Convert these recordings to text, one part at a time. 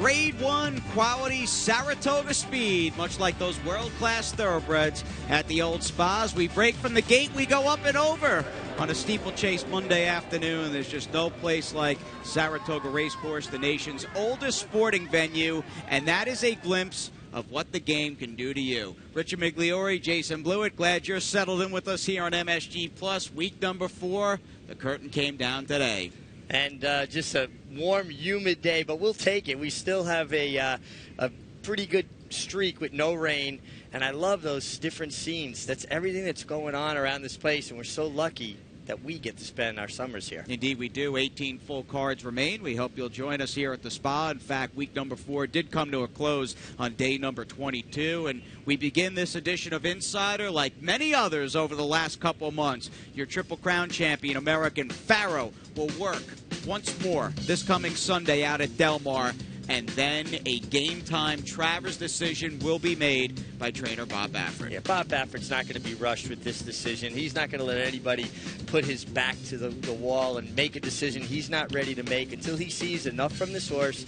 Grade 1 quality Saratoga speed, much like those world-class thoroughbreds at the old spas. We break from the gate, we go up and over on a steeplechase Monday afternoon. There's just no place like Saratoga Racecourse, the nation's oldest sporting venue, and that is a glimpse of what the game can do to you. Richard Migliore, Jason Blewitt, glad you're settled in with us here on MSG Plus. Week number 4, the curtain came down today. And just a warm, humid day, but we'll take it. We still have a pretty good streak with no rain, and I love those different scenes. That's everything that's going on around this place, and we're so lucky that we get to spend our summers here. Indeed we do. 18 full cards remain. We hope you'll join us here at the spa. In fact, week number 4 did come to a close on day number 22, and we begin this edition of Insider like many others over the last couple months. Your Triple Crown champion, American Pharoah, will work once more this coming Sunday out at Del Mar. And then a game-time Travers decision will be made by trainer Bob Baffert. Yeah, Bob Baffert's not going to be rushed with this decision. He's not going to let anybody put his back to the wall and make a decision he's not ready to make until he sees enough from this horse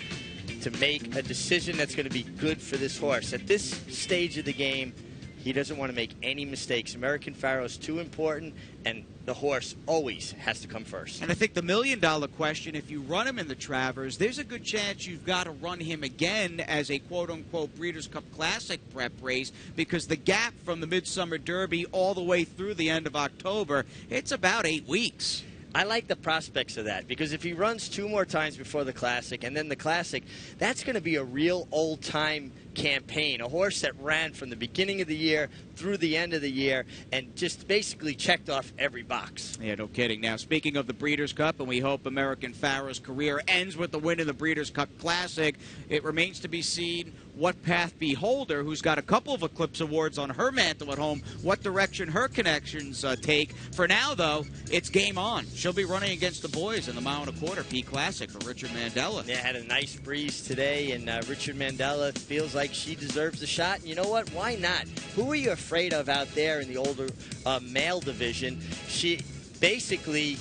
to make a decision that's going to be good for this horse. At this stage of the game, he doesn't want to make any mistakes. American Pharoah is too important, and the horse always has to come first. And I think the million-dollar question, if you run him in the Travers, there's a good chance you've got to run him again as a quote-unquote Breeders' Cup Classic prep race, because the gap from the Midsummer Derby all the way through the end of October, it's about 8 weeks. I like the prospects of that, because if he runs 2 more times before the Classic and then the Classic, that's going to be a real old-time campaign. A horse that ran from the beginning of the year through the end of the year and just basically checked off every box. Yeah, no kidding. Now, speaking of the Breeders' Cup, and we hope American Pharoah's career ends with the win in the Breeders' Cup Classic, it remains to be seen what path Beholder, who's got a couple of Eclipse Awards on her mantle at home, what direction her connections take. For now, though, it's game on. She'll be running against the boys in the mile and a quarter P Classic for Richard Mandella. Yeah, had a nice breeze today, and Richard Mandella feels like she deserves a shot. And you know what? Why not? Who are you afraid of out there in the older male division? She basically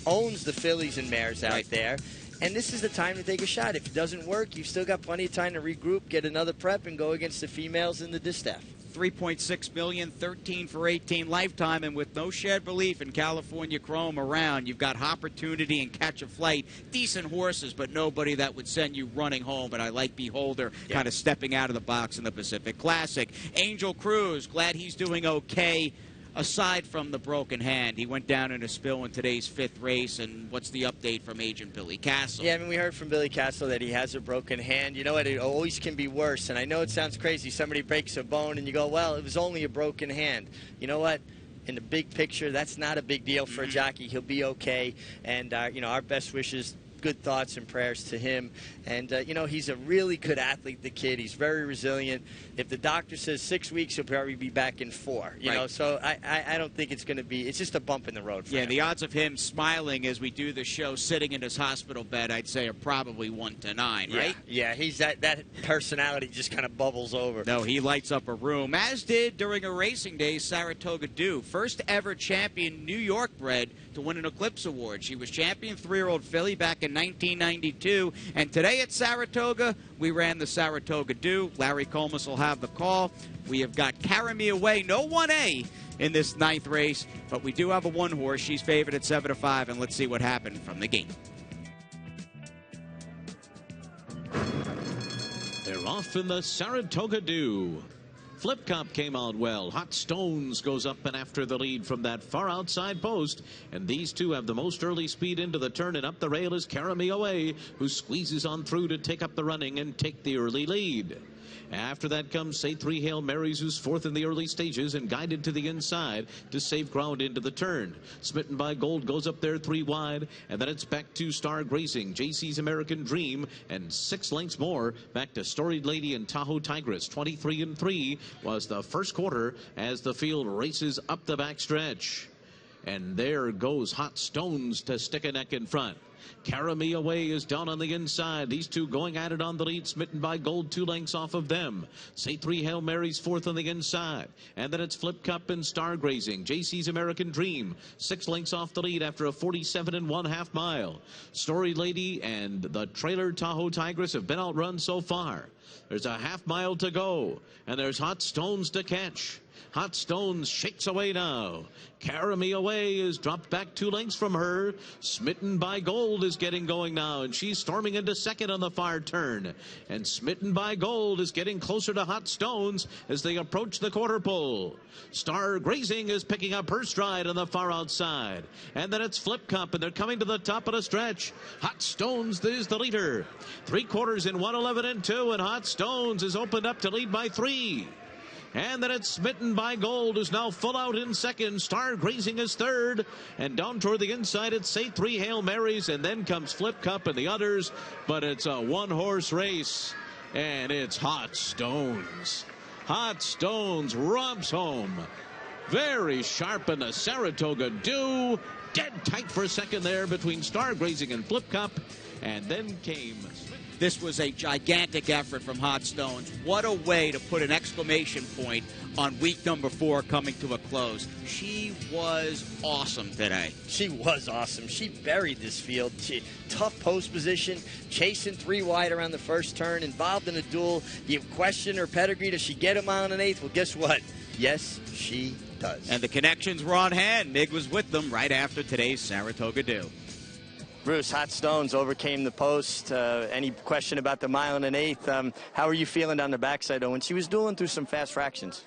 owns the fillies and mares out there. And this is the time to take a shot. If it doesn't work, you've still got plenty of time to regroup, get another prep, and go against the females in the distaff. $3.6 million, 13 for 18 lifetime, and with no shed belief in California Chrome around, you've got Opportunity and Catch a Flight, decent horses, but nobody that would send you running home. But I like Beholder kind of stepping out of the box in the Pacific Classic. Angel Cruz, glad he's doing okay. Aside from the broken hand, he went down in a spill in today's 5th race. And what's the update from agent Billy Castle? Yeah, I mean, we heard from Billy Castle that he has a broken hand. You know what? It always can be worse. And I know it sounds crazy. Somebody breaks a bone and you go, well, it was only a broken hand. You know what? In the big picture, that's not a big deal for a jockey. He'll be okay. And, you know, our best wishes, good thoughts and prayers to him. And, you know, he's a really good athlete, the kid. He's very resilient. If the doctor says 6 weeks, he'll probably be back in 4. You know, so I don't think it's going to be – it's just a bump in the road for him. The odds of him smiling as we do the show sitting in his hospital bed, I'd say, are probably 1 to 9, right? Yeah, he's that personality just kind of bubbles over. No, he lights up a room, as did during a racing day Saratoga Do. First ever champion New York bred to win an Eclipse Award. She was champion 3-year-old filly back in 1992, and today at Saratoga, we ran the Saratoga Do. Larry Comas will have the call. We have got Carry Me Away, no 1A in this 9th race, but we do have a 1 horse. She's favored at 7 to 5, and let's see what happened from the gate. They're off in the Saratoga Do. Flip Cop came out well. Hot Stones goes up and after the lead from that far outside post. And these two have the most early speed into the turn, and up the rail is Carry Me Away, who squeezes on through to take up the running and take the early lead. After that comes Say 3 Hail Marys, who's 4th in the early stages and guided to the inside to save ground into the turn. Smitten by Gold goes up there 3 wide, and then it's back to Star Grazing, JC's American Dream, and 6 lengths more back to Storied Lady and Tahoe Tigress. 23-3 was the first quarter as the field races up the backstretch. And there goes Hot Stones to stick a neck in front. Carry Me Away is down on the inside. These two going at it on the lead. Smitten by Gold 2 lengths off of them. Say 3 Hail Marys fourth on the inside. And then it's Flip Cup and Star Grazing. JC's American Dream 6 lengths off the lead after a 47 1/2 mile. Story Lady and the Trailer Tahoe Tigress have been outrun so far. There's a 1/2 mile to go. And there's Hot Stones to catch. Hot Stones shakes away now. Carry Me Away is dropped back 2 lengths from her. Smitten by Gold is getting going now, and she's storming into second on the far turn. And Smitten by Gold is getting closer to Hot Stones as they approach the quarter pole. Star Grazing is picking up her stride on the far outside. And then it's Flip Cup, and they're coming to the top of the stretch. Hot Stones is the leader. 3/4 in 1:11 2, and Hot Stones is opened up to lead by 3. And then it's Smitten by Gold, who's now full out in second. Star Grazing is third. And down toward the inside, it's Say 3 Hail Marys. And then comes Flip Cup and the others. But it's a 1-horse race. And it's Hot Stones. Hot Stones romps home. Very sharp in the Saratoga Dew. Dead tight for a second there between Star Grazing and Flip Cup. And then came... This was a gigantic effort from Hot Stones. What a way to put an exclamation point on week number 4 coming to a close. She was awesome today. She was awesome. She buried this field. Tough post position, chasing 3 wide around the first turn, involved in a duel. You question her pedigree. Does she get a 1 1/8? Well, guess what? Yes, she does. And the connections were on hand. Mig was with them right after today's Saratoga Dew. Bruce, Hot Stones overcame the post. Any question about the 1 1/8? How are you feeling down the backside, though, when she was dueling through some fast fractions?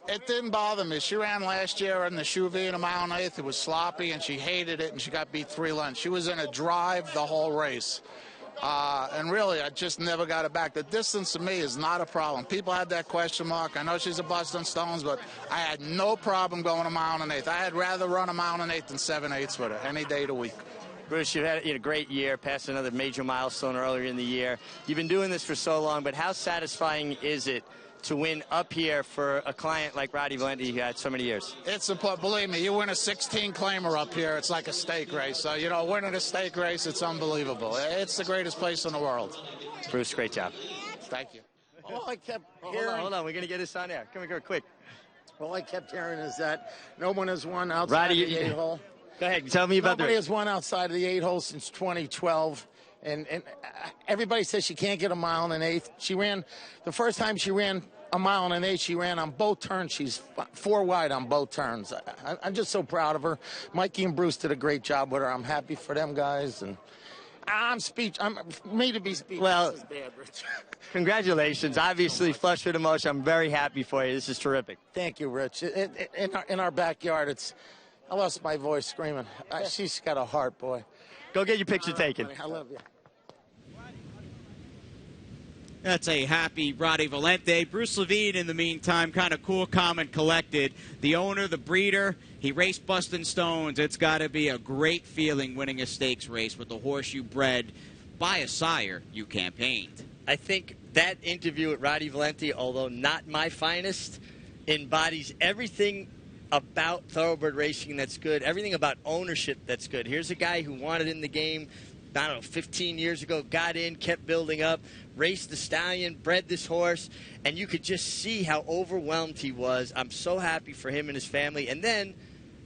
It didn't bother me. She ran last year in the Chuvie in a 1 1/8. It was sloppy, and she hated it, and she got beat 3 lengths. She was in a drive the whole race. And really, I just never got it back. The distance to me is not a problem. People had that question mark. I know she's a bust on Stones, but I had no problem going a 1 1/8. I had rather run a 1 1/8 than 7/8 with her any day of the week. Bruce, you had a great year, passed another major milestone earlier in the year. You've been doing this for so long, but how satisfying is it to win up here for a client like Roddy Valenti who had so many years? It's important. Believe me, you win a 16-claimer up here, it's like a steak race. So, you know, winning a steak race, it's unbelievable. It's the greatest place in the world. Bruce, great job. Thank you. All I kept hearing... Hold on. We're going to get this on air. Come here, quick. All I kept hearing is that no one has won outside of the 8-hole. Go ahead. Tell me about Nobody has won outside of the 8-hole since 2012. And everybody says she can't get a 1 1/8. She ran, the first time she ran a 1 1/8, she ran on both turns. She's 4 wide on both turns. I'm just so proud of her. Mikey and Bruce did a great job with her. I'm happy for them guys. And I'm me to be speechless. Well, This is bad, Rich. Congratulations. Obviously, flushed with emotion. I'm very happy for you. This is terrific. Thank you, Rich. In our backyard, I lost my voice screaming. She's got a heart, boy. Go get your picture taken. I love you. That's a happy Roddy Valenti. Bruce Levine, in the meantime, kind of cool, calm, and collected. The owner, the breeder, he raced Bustin' Stones. It's got to be a great feeling winning a stakes race with the horse you bred by a sire you campaigned. I think that interview with Roddy Valenti, although not my finest, embodies everything about thoroughbred racing that's good, everything about ownership that's good. Here's a guy who wanted in the game, I don't know, 15 years ago, got in, kept building up, raced the stallion, bred this horse, and you could just see how overwhelmed he was. I'm so happy for him and his family. And then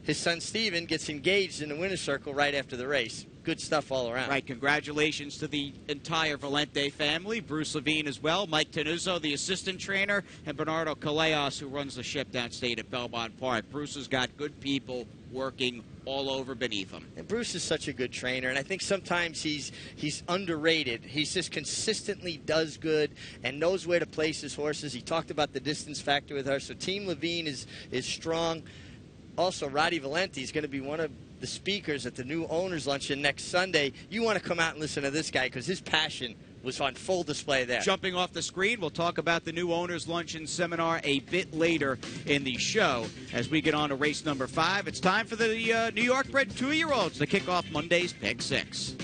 his son Steven gets engaged in the winner's circle right after the race. Good stuff all around. Right, congratulations to the entire Valenti family, Bruce Levine as well, Mike Tenuzzo, the assistant trainer, and Bernardo Callejas, who runs the ship downstate at Belmont Park. Bruce has got good people working all over beneath him. And Bruce is such a good trainer, and I think sometimes he's underrated. He just consistently does good and knows where to place his horses. He talked about the distance factor with her, so Team Levine is strong. Also, Roddy Valenti is going to be one of the speakers at the new owners luncheon next Sunday. You want to come out and listen to this guy because his passion was on full display there. Jumping off the screen, we'll talk about the new owners luncheon seminar a bit later in the show as we get on to race number 5. It's time for the New York bred 2-year-olds to kick off Monday's Pick 6.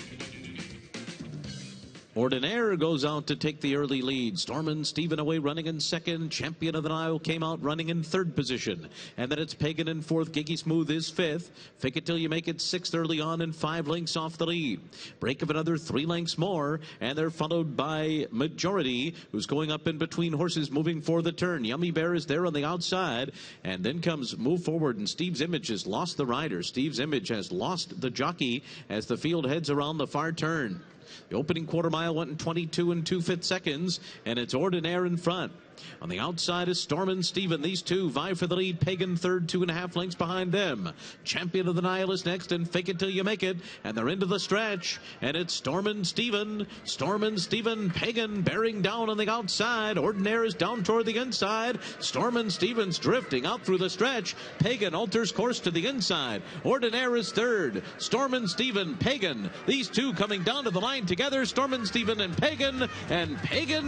Ordinaire goes out to take the early lead. Stormin' Steven away running in second. Champion of the Nile came out running in third position. And then it's Pagan in fourth. Giggy Smooth is fifth. Fake It Till You Make It sixth early on and 5 lengths off the lead. Break of another 3 lengths more. And they're followed by Majority, who's going up in between horses moving for the turn. Yummy Bear is there on the outside. And then comes Move Forward, and Steve's Image has lost the rider. Steve's Image has lost the jockey as the field heads around the far turn. The opening quarter mile went in 22 2/5 seconds, and it's Ordinaire in front. On the outside is Stormin' Steven. These two vie for the lead. Pagan third, 2.5 lengths behind them. Champion of the Nile is next, and Fake It Till You Make It. And they're into the stretch. And it's Stormin' Steven. Stormin' Steven. Pagan bearing down on the outside. Ordinaire is down toward the inside. Stormin' Steven's drifting out through the stretch. Pagan alters course to the inside. Ordinaire is third. Stormin' Steven, Pagan. These two coming down to the line together. Stormin' Steven and Pagan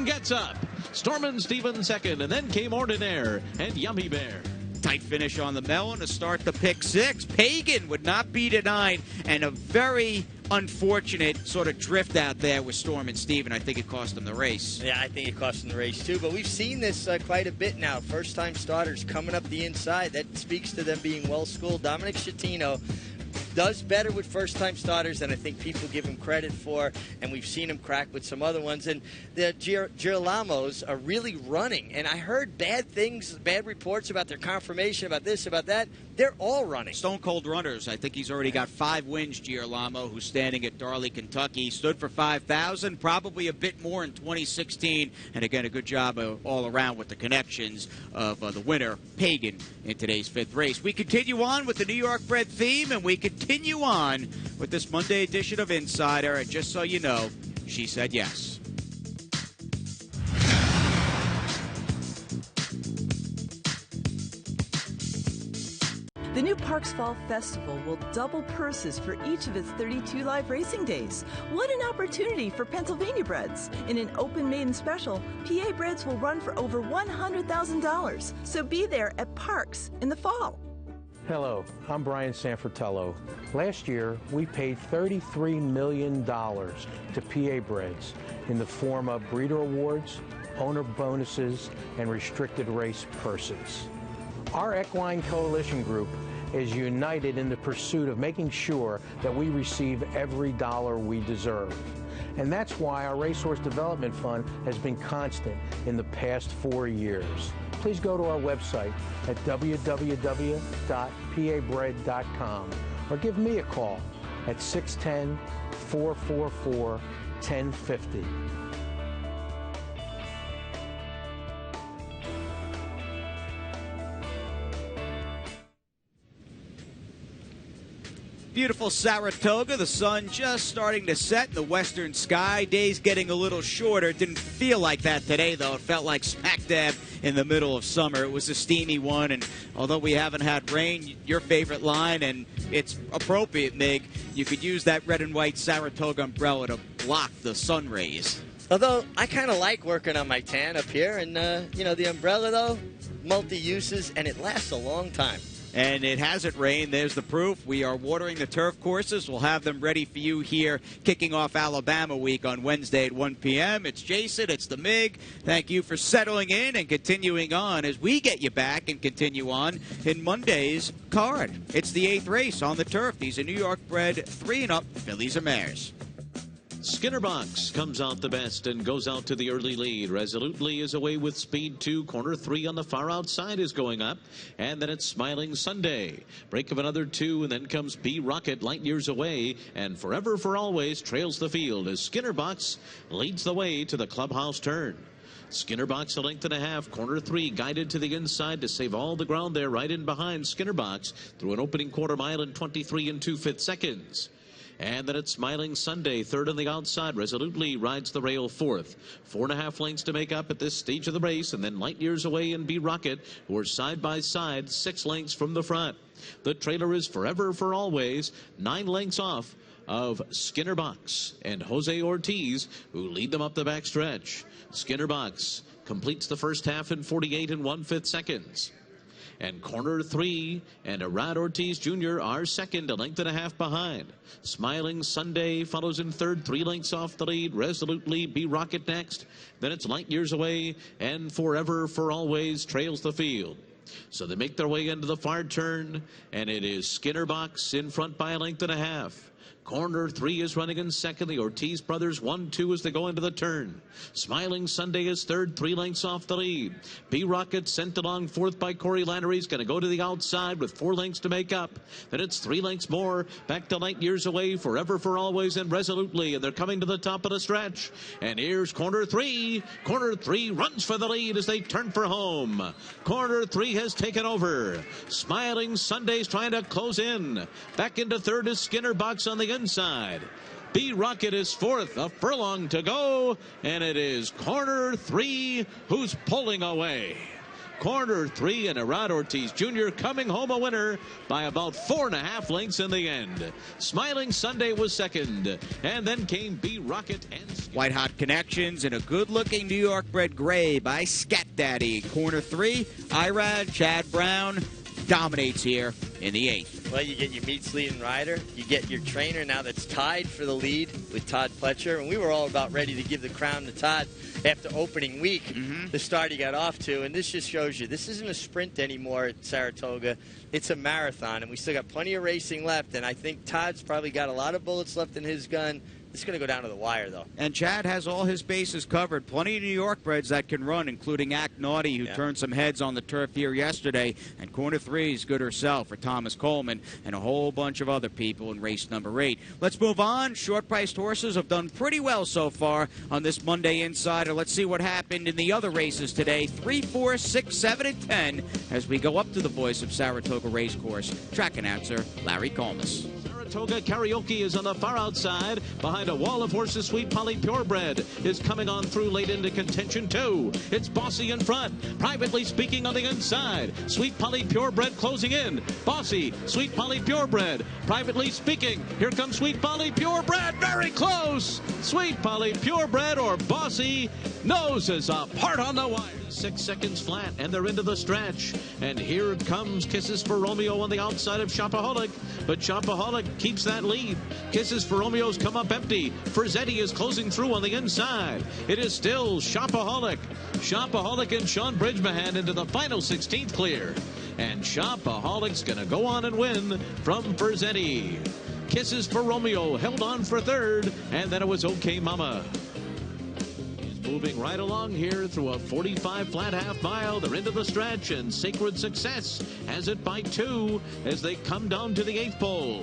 gets up. Stormin' Steven second, and then came Ordinaire and Yummy Bear. Tight finish on the melon to start the pick 6. Pagan would not be denied, and a very unfortunate sort of drift out there with Stormin' Steven. I think it cost him the race. Yeah, I think it cost him the race too, but we've seen this quite a bit now. First-time starters coming up the inside. That speaks to them being well-schooled. Dominic Schettino does better with first-time starters than I think people give him credit for, and we've seen him crack with some other ones. And the Girolamos are really running, and I heard bad things, bad reports about their confirmation, about this, about that. They're all running. Stone cold runners. I think he's already got 5 wins, Girolamo, who's standing at Darley, Kentucky. Stood for 5,000, probably a bit more in 2016. And again, a good job all around with the connections of the winner, Pagan, in today's 5th race. We continue on with the New York bred theme, and we continue on with this Monday edition of Insider. And just so you know, she said yes. The new Parks Fall Festival will double purses for each of its 32 live racing days. What an opportunity for Pennsylvania breds. In an open maiden special, PA breds will run for over $100,000. So be there at Parks in the fall. Hello, I'm Brian Sanfratello. Last year, we paid $33 million to PA breds in the form of breeder awards, owner bonuses, and restricted race purses. Our Equine Coalition Group is united in the pursuit of making sure that we receive every dollar we deserve. And that's why our Racehorse Development Fund has been constant in the past 4 years. Please go to our website at www.pabred.com or give me a call at 610-444-1050. Beautiful Saratoga, the sun just starting to set in the western sky. Days getting a little shorter. Didn't feel like that today, though. It felt like smack dab in the middle of summer. It was a steamy one, and although we haven't had rain, your favorite line, and it's appropriate, Mig, you could use that red and white Saratoga umbrella to block the sun rays. Although, I kind of like working on my tan up here, and, you know, the umbrella, though, multi-uses, and it lasts a long time. And it hasn't rained. There's the proof. We are watering the turf courses. We'll have them ready for you here, kicking off Alabama week on Wednesday at 1 p.m. It's Jason. It's the MiG. Thank you for settling in and continuing on as we get you back and continue on in Monday's card. It's the 8th race on the turf. These are New York bred 3 and up fillies or mares. Skinnerbox comes out the best and goes out to the early lead. Resolutely is away with speed 2. Corner 3 on the far outside is going up. And then it's Smiling Sunday. Break of another 2, and then comes B Rocket light years away. And Forever for Always trails the field as Skinnerbox leads the way to the clubhouse turn. Skinnerbox a length and a half. Corner 3 guided to the inside to save all the ground there right in behind Skinnerbox through an opening quarter mile in 23 2/5 seconds. And then it's Smiling Sunday, 3rd on the outside. Resolutely rides the rail 4th. 4.5 lengths to make up at this stage of the race. And then light years away in B Rocket, who are side by side, 6 lengths from the front. The trailer is Forever for Always, 9 lengths off of Skinnerbox and Jose Ortiz, who lead them up the backstretch. Skinnerbox completes the first half in 48 1/5 seconds. And corner 3 and Arad Ortiz Jr. are second, a length and a half behind. Smiling Sunday follows in third, 3 lengths off the lead. Resolutely Be Rocket next. Then it's Light Years Away, and Forever for Always trails the field. So they make their way into the far turn, and it is Skinner Box in front by a length and a half. Corner 3 is running in second. The Ortiz brothers 1-2 as they go into the turn. Smiling Sunday is third, 3 lengths off the lead. B-Rocket sent along fourth by Corey Lannery. He's going to go to the outside with 4 lengths to make up. Then it's 3 lengths more. Back to Light Years Away, Forever for Always, and Resolutely. And they're coming to the top of the stretch. And here's corner 3. Corner 3 runs for the lead as they turn for home. Corner 3 has taken over. Smiling Sunday's trying to close in. Back into third is Skinner Box on the inside. B-Rocket is fourth, a furlong to go, and it is corner 3 who's pulling away. Corner 3 and Arad Ortiz Jr. coming home a winner by about 4.5 lengths in the end. Smiling Sunday was second, and then came B-Rocket and White Hot Connections and a good-looking New York bred gray by Scat Daddy. Corner 3, Irad, Chad Brown dominates here in the 8th. Well, you get your meets leading rider. You get your trainer now that's tied for the lead with Todd Pletcher. And we were all about ready to give the crown to Todd after opening week, the start he got off to. And this just shows you, this isn't a sprint anymore at Saratoga. It's a marathon, and we still got plenty of racing left. And I think Todd's probably got a lot of bullets left in his gun. It's going to go down to the wire, though. And Chad has all his bases covered. Plenty of New York breds that can run, including Act Naughty, who turned some heads on the turf here yesterday. And corner 3 is good herself for Thomas Coleman and a whole bunch of other people in race number 8. Let's move on. Short-priced horses have done pretty well so far on this Monday Insider. Let's see what happened in the other races today. 3, 4, 6, 7, and 10 as we go up to the voice of Saratoga Racecourse. Track announcer Larry Colmus. Saratoga Karaoke is on the far outside. Behind a wall of horses, Sweet Polly Purebred is coming on through late into contention too. It's Bossy in front. Privately Speaking on the inside. Sweet Polly Purebred closing in. Bossy, Sweet Polly Purebred. Privately Speaking. Here comes Sweet Polly Purebred. Very close. Sweet Polly Purebred or Bossy noses apart on the wire. 6 seconds flat, and they're into the stretch. And here comes Kisses for Romeo on the outside of Shopaholic. But Shopaholic keeps that lead. Kisses for Romeo's come up empty. Frizzetti is closing through on the inside. It is still Shopaholic. Shopaholic and Sean Bridgemahan into the final 16th clear. And Shopaholic's going to go on and win from Frizzetti. Kisses for Romeo held on for third, and then it was OK Mama. Moving right along here through a 45 flat half mile. They're into the stretch, and Sacred Success has it by 2 as they come down to the 8th pole.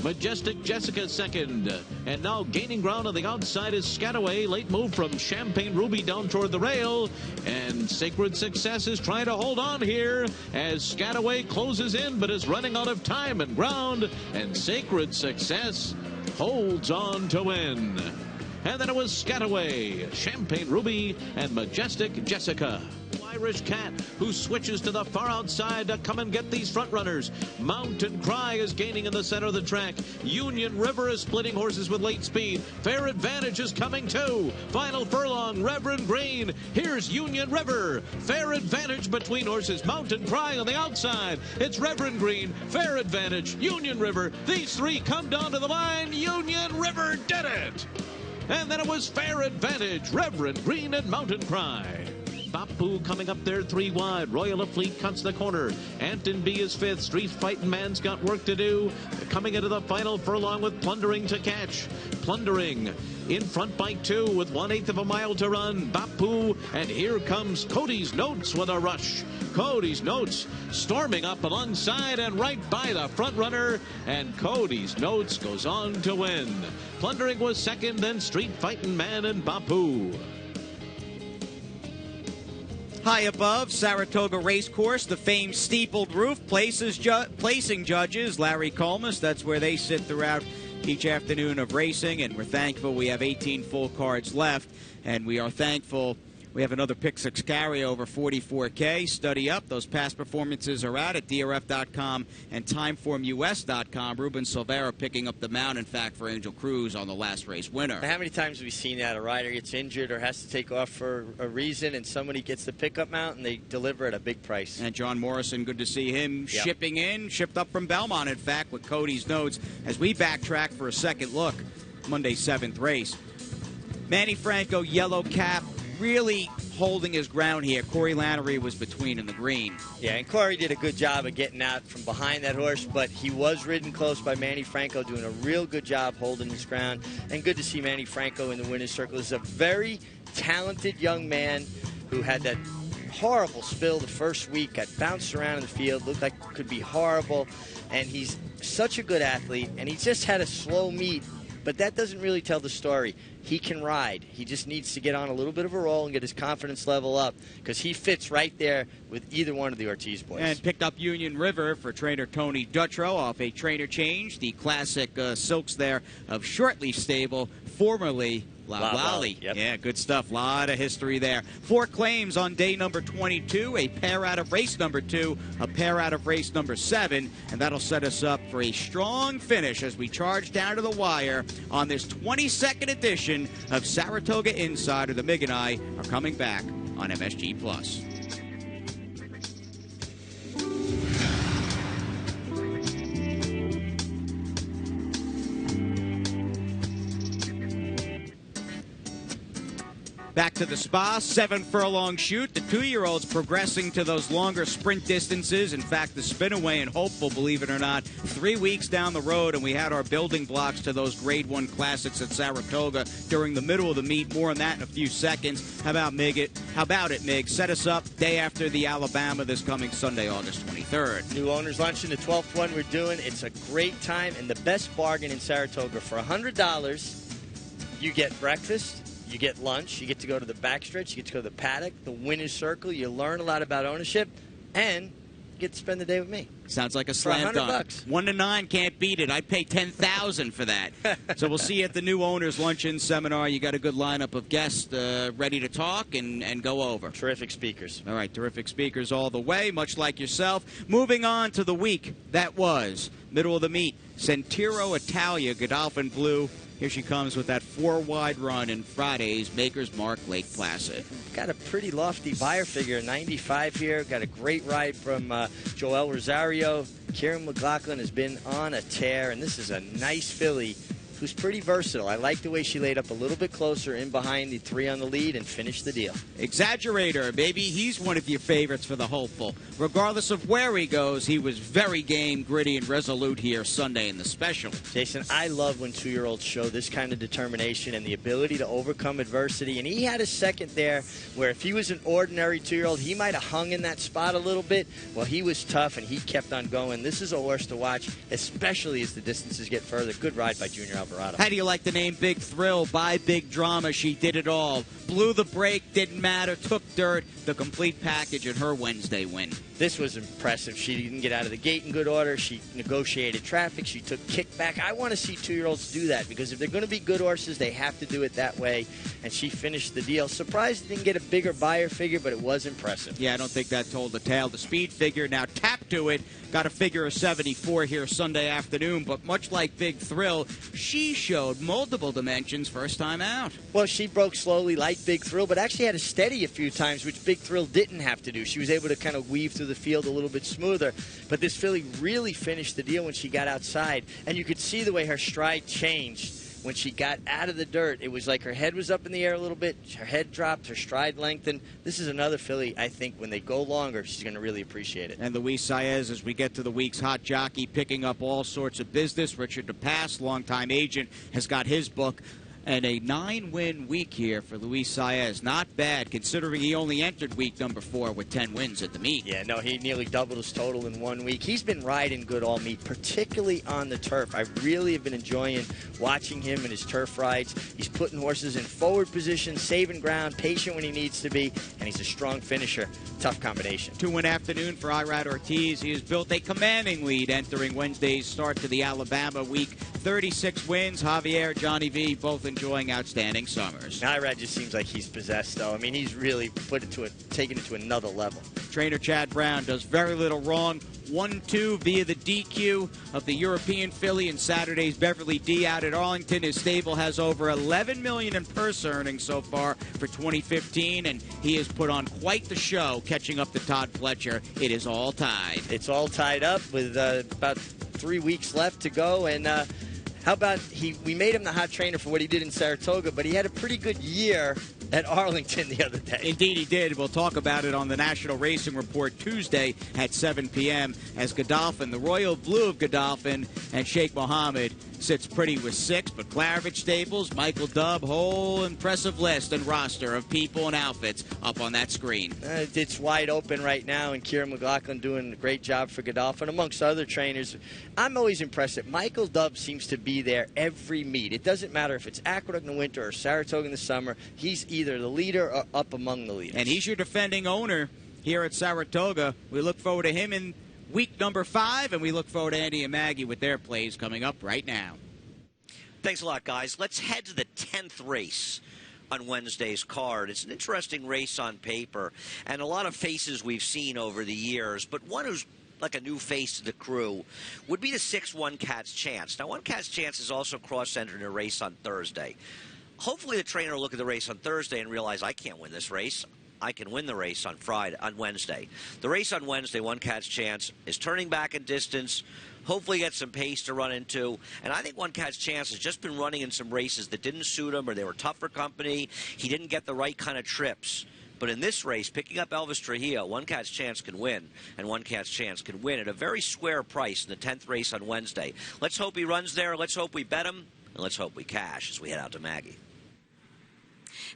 Majestic Jessica second, and now gaining ground on the outside is Scataway. Late move from Champagne Ruby down toward the rail, and Sacred Success is trying to hold on here as Scataway closes in but is running out of time and ground, and Sacred Success holds on to win. And then it was Scataway, Champagne Ruby, and Majestic Jessica. Irish Cat, who switches to the far outside to come and get these front runners. Mountain Cry is gaining in the center of the track. Union River is splitting horses with late speed. Fair Advantage is coming too. Final furlong, Reverend Green. Here's Union River. Fair Advantage between horses. Mountain Cry on the outside. It's Reverend Green, Fair Advantage, Union River. These 3 come down to the line. Union River did it. And then it was Fair Advantage, Reverend Green, and Mountain Cry. Bapu coming up there 3 wide. Royal Afleet cuts the corner. Anton B is 5th. Street Fighting Man's got work to do. They're coming into the final furlong with Plundering to catch. Plundering in front by 2 with 1/8 of a mile to run. Bapu, and here comes Cody's Notes with a rush. Cody's Notes storming up alongside and right by the front runner, and Cody's Notes goes on to win. Plundering was second, then Street Fighting Man and Bapu. High above Saratoga Racecourse, the famed steepled roof placing judges, Larry Colmus. That's where they sit throughout each afternoon of racing, and we're thankful we have 18 full cards left, and we are thankful We have another Pick 6 carry over 44K. Study up. Those past performances are out at DRF.com and TimeformUS.com. Ruben Silvera picking up the mount, in fact, for Angel Cruz on the last race winner. How many times have we seen that? A rider gets injured or has to take off for a reason, and somebody gets the pickup mount, and they deliver at a big price. And John Morrison, good to see him shipped up from Belmont, in fact, with Cody's notes as we backtrack for a second look. Monday's 7th race. Manny Franco, yellow cap, really holding his ground here. Corey Lannery was between in the green. Yeah, and Corey did a good job of getting out from behind that horse, but he was ridden close by Manny Franco, doing a real good job holding his ground. And good to see Manny Franco in the winner's circle. He's a very talented young man who had that horrible spill the first week, got bounced around in the field, looked like it could be horrible. And he's such a good athlete, and he just had a slow meet. But that doesn't really tell the story. He can ride. He just needs to get on a little bit of a roll and get his confidence level up, because he fits right there with either one of the Ortiz boys. And picked up Union River for trainer Tony Dutrow off a trainer change. The classic silks there of Shortleaf Stable, formerly Lally. Yep. Yeah, good stuff. A lot of history there. 4 claims on day number 22, a pair out of race number 2, a pair out of race number 7, and that'll set us up for a strong finish as we charge down to the wire on this 22nd edition of Saratoga Insider. The Mig and I are coming back on MSG Plus. Back to the spa, 7-furlong shoot. The 2-year-olds progressing to those longer sprint distances. In fact, the Spinaway and Hopeful, believe it or not, 3 weeks down the road, and we had our building blocks to those Grade 1 classics at Saratoga during the middle of the meet. More on that in a few seconds. How about it, Mig? Set us up day after the Alabama this coming Sunday, August 23rd. New owners luncheon, the 12th one we're doing. It's a great time and the best bargain in Saratoga. For $100, you get breakfast. You get lunch, you get to go to the backstretch, you get to go to the paddock, the winner's circle, you learn a lot about ownership, and you get to spend the day with me. Sounds like a slam dunk. 1 to 9, can't beat it. I'd pay $10,000 for that. So we'll see you at the new owners luncheon seminar. You got a good lineup of guests ready to talk and go over. Terrific speakers. All right, terrific speakers all the way, much like yourself. Moving on to the week that was. Middle of the meet, Sentiero Italia, Godolphin Blue. Here she comes with that 4-wide run in Friday's Maker's Mark, Lake Placid. Got a pretty lofty buyer figure, 95 here. Got a great ride from Joel Rosario. Kieran McLaughlin has been on a tear, and this is a nice filly who's pretty versatile. I like the way she laid up a little bit closer in behind the 3 on the lead and finished the deal. Exaggerator, baby. He's one of your favorites for the hopeful. Regardless of where he goes, he was very game, gritty, and resolute here Sunday in the special. Jason, I love when 2-year-olds show this kind of determination and the ability to overcome adversity. And he had a second there where if he was an ordinary 2-year-old, he might have hung in that spot a little bit. Well, he was tough, and he kept on going. This is a horse to watch, especially as the distances get further. Good ride by Junior Alvarado. How do you like the name Big Thrill? By Big Drama, she did it all. Blew the brake, didn't matter, took dirt, the complete package in her Wednesday win. This was impressive. She didn't get out of the gate in good order. She negotiated traffic. She took kickback. I want to see 2-year-olds do that, because if they're going to be good horses, they have to do it that way. And she finished the deal. Surprised it didn't get a bigger buyer figure, but it was impressive. Yeah, I don't think that told the tale. The speed figure, now tap to it, got a figure of 74 here Sunday afternoon. But much like Big Thrill, she showed multiple dimensions first time out. Well, she broke slowly like Big Thrill, but actually had to steady a few times, which Big Thrill didn't have to do. She was able to kind of weave through the field a little bit smoother. But this filly really finished the deal when she got outside. And you could see the way her stride changed when she got out of the dirt. It was like her head was up in the air a little bit. Her head dropped. Her stride lengthened. This is another filly, I think, when they go longer, she's going to really appreciate it. And Luis Saez, as we get to the week's hot jockey, picking up all sorts of business. Richard DePass, longtime agent, has got his book. And a 9-win week here for Luis Saez. Not bad, considering he only entered week number 4 with 10 wins at the meet. Yeah, no, he nearly doubled his total in 1 week. He's been riding good all meet, particularly on the turf. I really have been enjoying watching him in his turf rides. He's putting horses in forward position, saving ground, patient when he needs to be, and he's a strong finisher. Tough combination. 2-win afternoon for Irad Ortiz. He has built a commanding lead entering Wednesday's start to the Alabama week. 36 wins. Javier, Johnny V, both in enjoying outstanding summers. Irad just seems like he's possessed, though. I mean, he's really taken it to another level. Trainer Chad Brown does very little wrong. 1-2 via the DQ of the European filly in Saturday's Beverly D out at Arlington. His stable has over $11 million in purse earnings so far for 2015, and he has put on quite the show catching up to Todd Fletcher. It is all tied. It's all tied up with about 3 weeks left to go, and how about we made him the hot trainer for what he did in Saratoga, but he had a pretty good year at Arlington the other day. Indeed he did. We'll talk about it on the National Racing Report Tuesday at 7 p.m. as Godolphin, the Royal Blue of Godolphin, and Sheikh Mohammed sits pretty with 6, but Claridge Stables, Michael Dubb, whole impressive list and roster of people and outfits up on that screen. It's wide open right now, and Kieran McLaughlin doing a great job for Godolphin, amongst other trainers. I'm always impressed that Michael Dubb seems to be there every meet. It doesn't matter if it's Aqueduct in the winter or Saratoga in the summer. He's either the leader or up among the leaders. And he's your defending owner here at Saratoga. We look forward to him in week number 5, and we look forward to Andy and Maggie with their plays coming up right now. Thanks a lot, guys. Let's head to the 10th race on Wednesday's card. It's an interesting race on paper, and a lot of faces we've seen over the years, but one who's like a new face to the crew would be the 6 One Cat's Chance. Now, One Cat's Chance is also cross-entered in a race on Thursday. Hopefully the trainer will look at the race on Thursday and realize, I can't win this race. I can win the race on Wednesday. The race on Wednesday, One Cat's Chance, is turning back in distance. Hopefully get some pace to run into. And I think One Cat's Chance has just been running in some races that didn't suit him or they were tough for company. He didn't get the right kind of trips. But in this race, picking up Elvis Trujillo, One Cat's Chance can win. And One Cat's Chance can win at a very square price in the 10th race on Wednesday. Let's hope he runs there. Let's hope we bet him. And let's hope we cash as we head out to Maggie.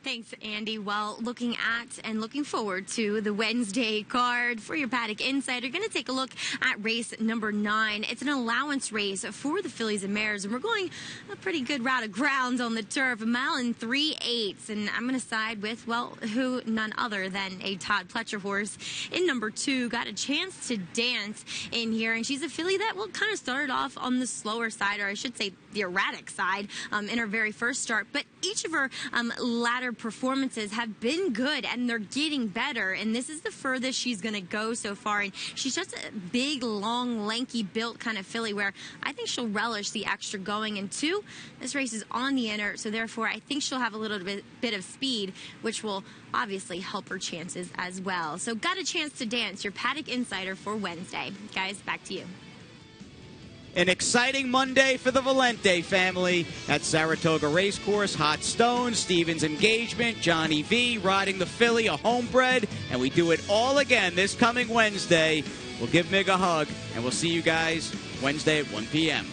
Thanks, Andy. Well, looking at and looking forward to the Wednesday card for your Paddock Insider, going to take a look at race number 9. It's an allowance race for the fillies and mares, and we're going a pretty good route of grounds on the turf, 1 3/8. And I'm going to side with, well, who none other than a Todd Fletcher horse in number 2. Got a chance to dance in here, and she's a filly that, well, kind of started off on the slower side, or I should say the erratic side, in her very first start. But each of her latter performances have been good, and they're getting better, and this is the furthest she's going to go so far. And she's just a big, long, lanky built kind of filly where I think she'll relish the extra going. And 2, this race is on the inner, so therefore I think she'll have a little bit of speed, which will obviously help her chances as well. So got a chance to dance, your Paddock Insider for Wednesday. Guys, back to you. An exciting Monday for the Valente family at Saratoga Racecourse. Hot Stones, Stevens Engagement, Johnny V riding the filly, a homebred, and we do it all again this coming Wednesday. We'll give Mig a hug, and we'll see you guys Wednesday at 1 p.m.